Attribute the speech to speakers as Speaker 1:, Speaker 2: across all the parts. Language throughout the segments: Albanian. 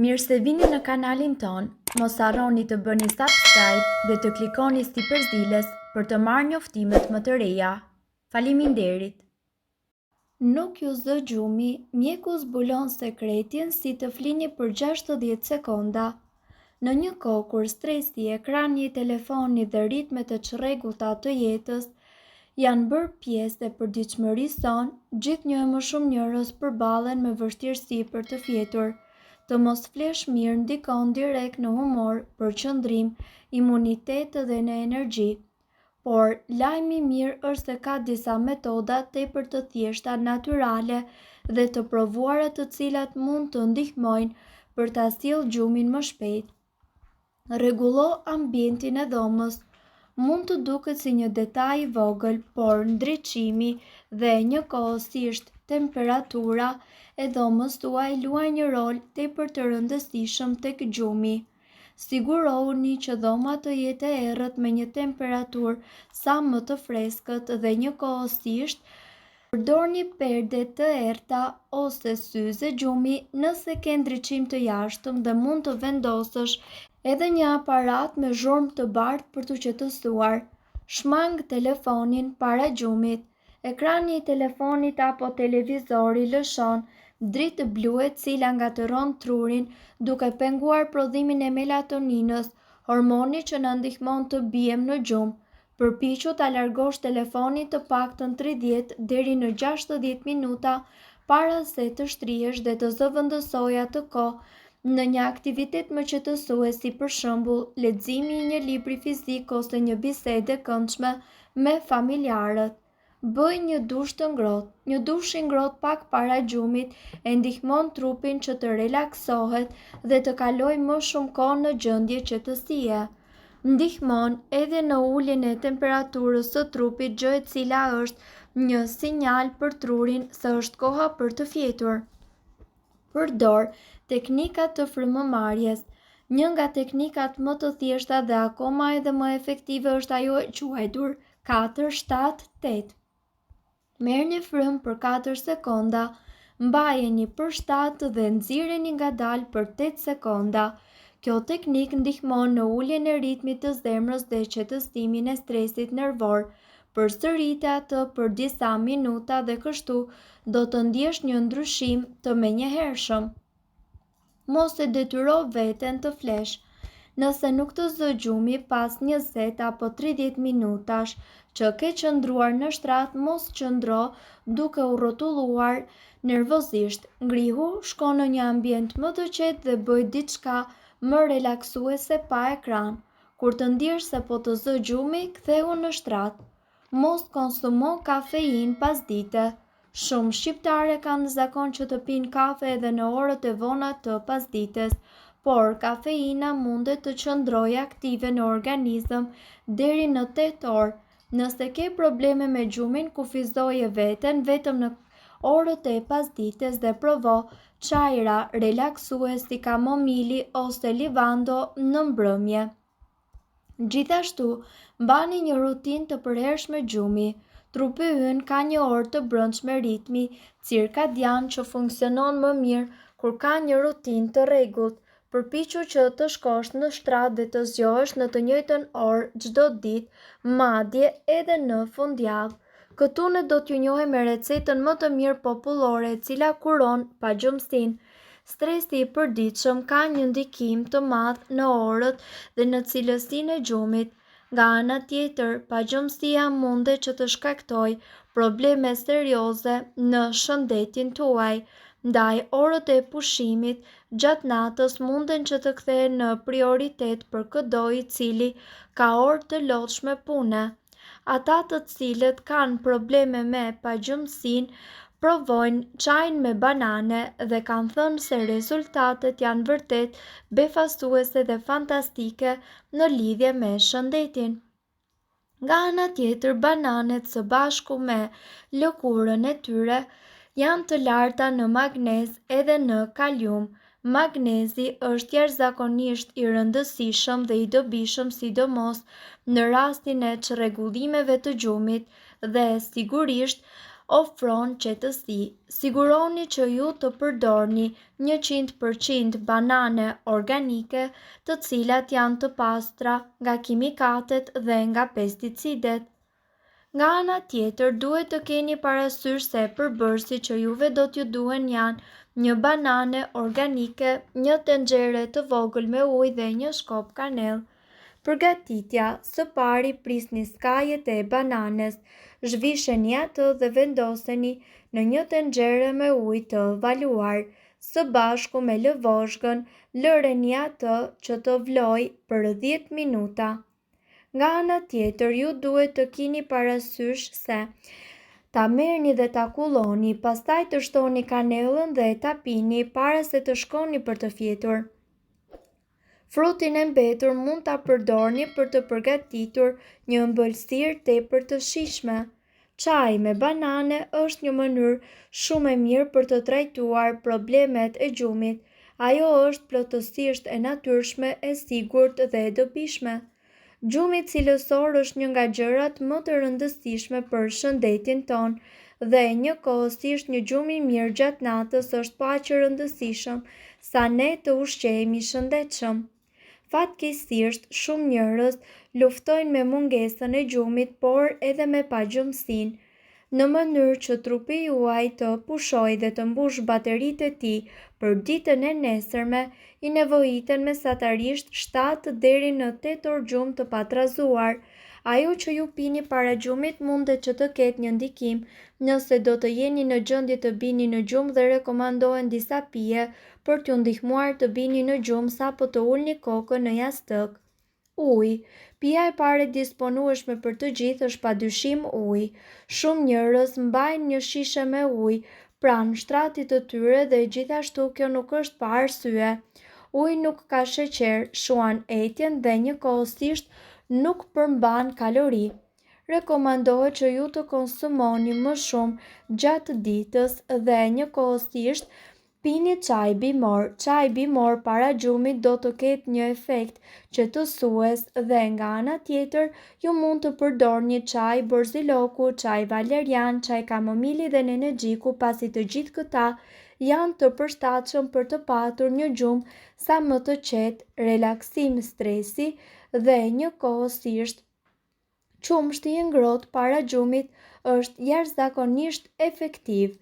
Speaker 1: Mirë se vini në kanalin ton, mos harroni të bëni subscribe dhe të klikoni si përzieles për të marrë njoftimet më të reja. Faleminderit! Nuk ju zë gjumi, mjeku zbulon sekretin si të flini për 60 sekonda. Në një kohë kur stresi, ekrani i telefonit dhe ritmet e çrregullta të jetës janë bërë pjesë e përditshmërisë sonë, gjithnjë e më shumë njerëz përballen me vështirësi për të fjetur. Të mos flesh mirë ndikon direkt në humor, përqendrim, imunitet dhe në energji. Por lajmi i mirë është se ka disa metoda tepër të thjeshta, natyrale dhe të provuara të cilat mund të ndihmojnë për ta sjellë gjumin më shpejt. Rregullo ambientin e dhomës. Mund të duket si një detaj i vogël, por ndriçimi dhe njëkohësisht temperatura e dhomës tuaj luajnë një rol tepër të rëndësishëm tek gjumi. Sigurohuni që dhoma të jetë e errët me një temperaturë sa më të freskët dhe njëkohësisht përdorni perde të errta ose syze gjumi nëse ke ndriçim të jashtëm dhe mund të vendosësh edhe një aparat me zhurmë të bardhë për të qetësuar. Shmang telefonin para gjumit. Ekrani i telefonit apo televizori lëshon dritë blu e cila ngatëron trurin duke penguar prodhimin e melatoninës, hormoni që na ndihmon të bijem në gjumë. Përpiqu ta largosh telefonin të paktën 30 deri në 60 minuta para se të shtrihesh dhe të zëvendësoj atë kohë në një aktivitet më qetësues, si për shembull leximi i një libri fizik ose një bisede këndshme me familjarët. Bëj një dush të ngrohtë. Një dush i ngrohtë pak para gjumit e ndihmon trupin që të relaksohet dhe të kalojë më shumë kohë në gjendje qetësie. Ndihmon edhe në uljen e temperaturës së trupit, gjë e cila është një sinjal për trurin se është koha për të fjetur. Përdor teknika të frymëmarrjes. Një nga teknikat më të thjeshta dhe akoma edhe më efektive është ajo e quajtur 4-7-8. Merrni frymë për 4 sekonda, mbajeni për 7 dhe nxirreni ngadalë për 8 sekonda. Kjo teknikë ndihmon në uljen e ritmit të zemrës dhe qetësimin e stresit nervor. Përsërite atë për disa minuta dhe kështu do të ndjesh një ndryshim të menjëhershëm. Mos e detyro veten të flesh. Nëse nuk të zë gjumi pas 20 apo 30 minutash që ke qëndruar në shtrat, mos qëndro duke u rrotulluar nervozisht. Ngrihu, shko në një ambient më të qetë dhe bëj diçka më relaksuese pa ekran. Kur të ndjesh se po të zë gjumi, ktheu në shtrat. Mos konsumo kafeinë pasdite. Shumë shqiptare kanë zakon që të pinë kafe edhe në orët e vona të pasdites, por kafeina mundet të qëndrojë aktive në organizëm deri në 8 orë. Nëse ke probleme me gjumin, kufizoje veten vetëm në orët e pasdites dhe provo çajra relaksues si kamomili ose livando në mbrëmje. Gjithashtu, mbani një rutinë të përhershme gjumi. Trupi ynë ka një orë të brendshme ritmi cirkadian që funksionon më mirë kur ka një rutinë të rregullt. Përpiqu që të shkosh në shtrat dhe të zgjohesh në të njëjtën orë çdo ditë, madje edhe në fundjavë. Këtu ne do t'ju njohim me recetën më të mirë popullore e cila kuron pagjumsinë. Stresi i përditshëm ka një ndikim të madh në orët dhe në cilësinë e gjumit. Nga ana tjetër, pagjumësia mundet që të shkaktojë probleme serioze në shëndetin tuaj. Ndaj orët e pushimit gjatë natës munden që të kthehen në prioritet për çdo i cili ka orë të lodhshme pune. Ata të cilët kanë probleme me pagjumsinë provojnë çajin me banane dhe kanë thënë se rezultatet janë vërtet befasuese dhe fantastike në lidhje me shëndetin. Nga ana tjetër, bananet së bashku me lëkurën e tyre janë të larta në magnez edhe në kalium. Magnezi është jashtëzakonisht i rëndësishëm dhe i dobishëm sidomos në rastin e çrregullimeve të gjumit dhe sigurisht ofron qetësi. Siguroni që ju të përdorni 100% banane organike, të cilat janë të pastra nga kimikatet dhe nga pesticidet. Nga ana tjetër, duhet të keni parasysh se përbërësit që juve do t'ju duhen janë një banane organike, një tenxhere të vogël me ujë dhe një shkop kanellë. Përgatitja: së pari prisni skajet e bananes, zhvisheni atë dhe vendoseni në një tenxhere me ujë të valuar. Së bashku me lëvozhgën, lëreni atë që të vlojë për 10 minuta. Nga ana tjetër, ju duhet të keni parasysh se ta merrni dhe ta kulloni, pastaj të shtoni kanellën dhe ta pini para se të shkoni për të fjetur. Frutin e mbetur mund ta përdorni për të përgatitur një ëmbëlsirë tepër të shijshme. Çaji me banane është një mënyrë shumë e mirë për të trajtuar problemet e gjumit. Ajo është plotësisht e natyrshme, e sigurt dhe e dobishme. Gjumi cilësor është një nga gjërat më të rëndësishme për shëndetin tonë dhe njëkohësisht një gjum i mirë gjatë natës është pa aq rëndësishëm sa ne të ushqehemi shëndetshëm. Fatkeqësisht, shumë njerëz luftojnë me mungesën e gjumit, por edhe me pagjumsinë. Në mënyrë që trupi juaj të pushojë dhe të mbush bateritë e tij për ditën e nesërme, i nevojiten mesatarisht 7 deri në 8 orë gjumë të patrazuar. Ajo që ju pini para gjumit mundet që të ketë një ndikim nëse do të jeni në gjendje të bini në gjumë dhe rekomandohen disa pije për t'ju ndihmuar të bini në gjumë sapo të ulni kokën në jastëk. Uji. Pija e parë e disponueshme për të gjithë është padyshim uji. Shumë njerëz mbajnë një shishe me ujë pranë shtratit të tyre dhe gjithashtu kjo nuk është pa arsye. Uji nuk ka sheqer, shuan etjen dhe njëkohësisht nuk përmban kalori. Rekomandohet që ju të konsumoni më shumë gjatë ditës dhe njëkohësisht pini çaj bimor. Çaji bimor para gjumit do të ketë një efekt qetësues dhe nga ana tjetër ju mund të përdorni çaj borziloku, çaj valerian, çaj kamomili dhe nenexhiku, pasi të gjithë këta janë të përshtatshëm për të patur një gjumë sa më të qetë, relaksim stresi dhe njëkohësisht qumshti i ngrohtë para gjumit është jashtëzakonisht efektiv.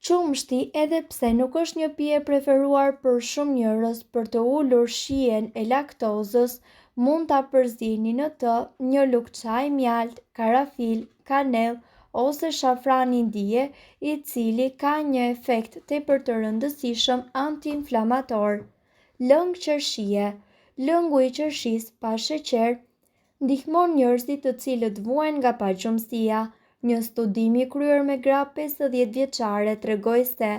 Speaker 1: Qumshti, edhe pse nuk është një pije e preferuar për shumë njerëz për të ulur shijen e laktozës, mund ta përzini në të një lugë çaj mjalt, karafil, kanellë ose shafran indie, i cili ka një efekt tepër të rëndësishëm antiinflamator. Lëng qershie. Lëngu i qershisë pa sheqer ndihmon njerëzit të cilët vuajnë nga pagjumësia. Një studim i kryer me gra 50 vjeçare tregoi se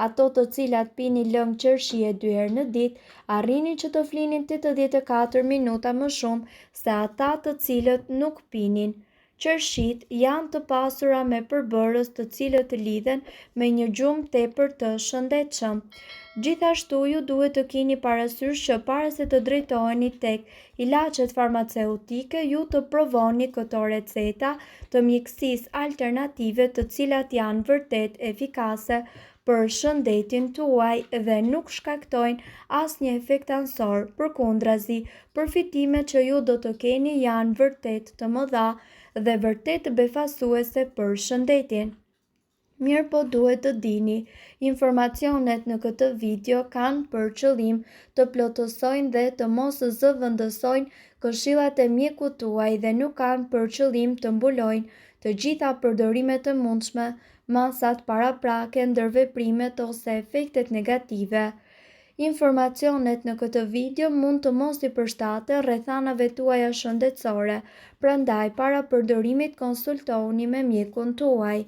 Speaker 1: ato të cilat pinin lëng qershie 2 herë në ditë arrinin që të flinin 84 minuta më shumë se ata të cilët nuk pinin. Qershitë janë të pasura me përbërës të cilët lidhen me një gjumë tepër të shëndetshëm. Gjithashtu ju duhet të keni parasysh që para se të drejtoheni tek ilaçet farmaceutike, ju të provoni këto receta të mjekësisë alternative të cilat janë vërtet efikase për shëndetin tuaj dhe nuk shkaktojnë asnjë efekt ansor. Përkundrazi, përfitimet që ju do të keni janë vërtet të mëdha dhe vërtet befasuese për shëndetin. Mirë po duhet të dini, informacionet në këtë video kanë për qëllim të plotësojnë dhe të mos zëvendësojnë këshillat e mjekut tuaj dhe nuk kanë për qëllim të mbulojnë të gjitha përdorimet e mundshme, masat paraprake, ndërveprimet ose efektet negative. Informacionet në këtë video mund të mos i përshtaten rrethanave tuaja shëndetësore, prandaj para përdorimit konsultohuni me mjekun tuaj.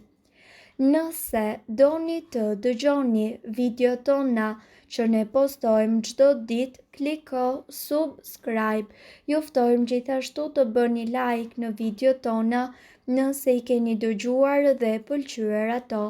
Speaker 1: Nëse doni të dëgjoni video tona që ne postojmë çdo ditë, kliko subscribe. Ju ftojmë gjithashtu të bëni like në video tona nëse i keni dëgjuar dhe pëlqyer ato.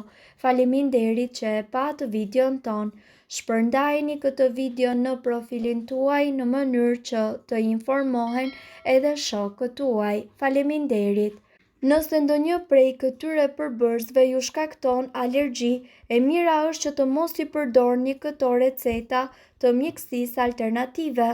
Speaker 1: Faleminderit që e pat videon ton. Shpërndajeni këtë video në profilin tuaj në mënyrë që të informohen edhe shokët tuaj. Faleminderit. Nëse ndonjë prej këtyre përbërësve ju shkakton alergji, e mira është që të mos i përdorni këto receta të mjekësisë alternative.